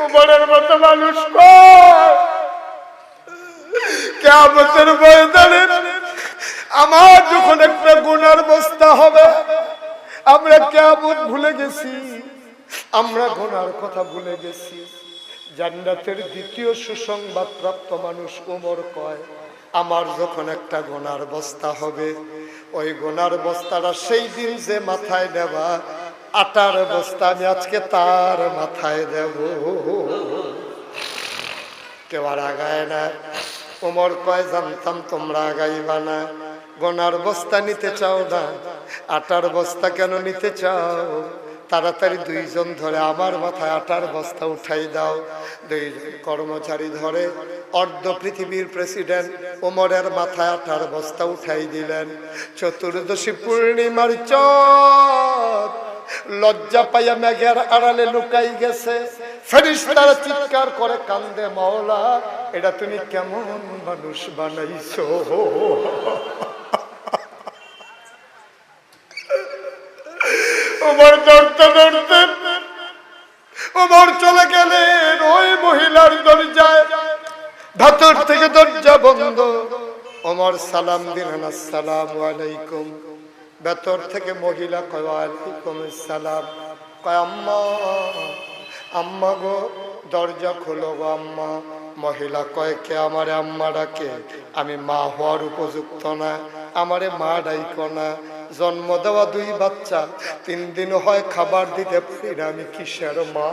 উমরের মতো মানুষ কয় কিয়ামতের ময়দানে আমার যখন একটা গুনার বস্তা হবে, আমরা কিয়ামত ভুলে গেছি, আমরা গুনার কথা ভুলে গেছি। জান্নাতের দ্বিতীয় সুসংবাদ প্রাপ্ত মানুষ উমর কয়, আমার যখন একটা গুনার বস্তা হবে, ওই গুনার বস্তাটা সেই দিন যে মাথায় দেবা, আটার বস্তা আমি আজকে তার মাথায় দেব। কেউ আর আগায় না। উমর কয়, জানতাম তোমরা আগাইবা না। গোনার বস্তা নিতে চাও না, আটার বস্তা কেন নিতে চাও? তাড়াতাড়ি দুইজন ধরে আমার মাথায় আটার বস্তা উঠাই দাও। দুইজন কর্মচারী ধরে অর্ধ পৃথিবীর প্রেসিডেন্ট ওমরের মাথায় আটার বস্তা উঠাই দিলেন। চতুর্দশী পূর্ণিমার চাঁদ লজ্জা পাইয়া মেঘের আড়ালে লুকাই গেছে। ফেরেশতারা চিৎকার করে কান্দে, মাওলা এটা তুমি কেমন মানুষ বানাইছো? ওমর দৌড়তে দৌড়তে ওমর চলে গেলেন ওই মহিলার দরজায়। ভেতর থেকে দরজা বন্ধ। ওমর সালাম দিলেন, আসসালামু আলাইকুম। ভেতর থেকে মহিলা কয়, ওয়ালাইকুম আসসালাম। কয়, আম্মা আম্মা গো, দরজা খোলো গো আম্মা। মহিলা কয়, কে আমারে আম্মা ডাকে? আমি মা হওয়ার উপযুক্ত না, আমারে মা ডাইকো না। জন্ম দেওয়া দুই বাচ্চা, 3 দিন হয় খাবার দিতে পারি না, আমি কিসের মা?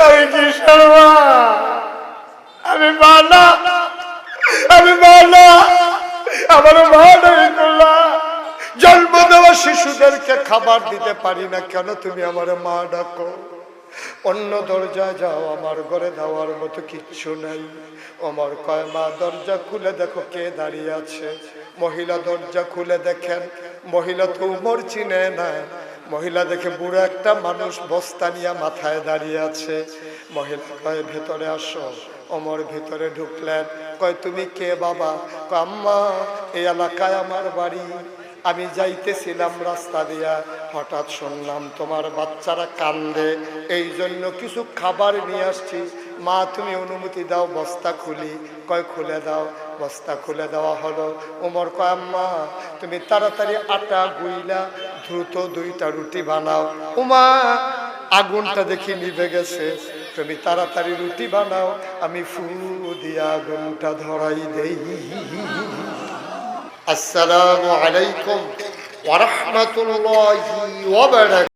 আমি কিসের মা? আমি মা না, আমি মা না, আমার মা ডাইকো না। জন্ম দেওয়া শিশুদেরকে খাবার দিতে পারি না, কেন তুমি আমার মা ডাকো? অন্য দরজায় যাও, আমার ঘরে দেওয়ার মতো কিচ্ছু নাই। ওমর কয়, মা দরজা খুলে দেখো কে দাঁড়িয়ে আছে। মহিলা দরজা খুলে দেখেন, মহিলা তো উমর চিনে না। মহিলা দেখে বুড়ো একটা মানুষ বস্তা নিয়ে মাথায় দাঁড়িয়ে আছে। মহিলা কয়, ভেতরে আসো। ওমর ভেতরে ঢুকলেন। কয়, তুমি কে বাবা? কয়, আম্মা এই এলাকায় আমার বাড়ি। আমি যাইতেছিলাম রাস্তা দিয়া, হঠাৎ শুনলাম তোমার বাচ্চারা কান্দে, এই জন্য কিছু খাবার নিয়ে আসছি। মা তুমি অনুমতি দাও বস্তা খুলি। কয়, খুলে দাও। বস্তা খুলে দেওয়া হলো। ওমর কয়, আম্মা তুমি তাড়াতাড়ি আটা গুইলা দ্রুত 2টা রুটি বানাও। উমা আগুনটা দেখি নিভে গেছে, তুমি তাড়াতাড়ি রুটি বানাও, আমি ফু দিয়া আগুনটা ধরাই দেই। আসসালামু আলাইকুম ওয়া রাহমাতুল্লাহি ওয়া বারাকাতুহু।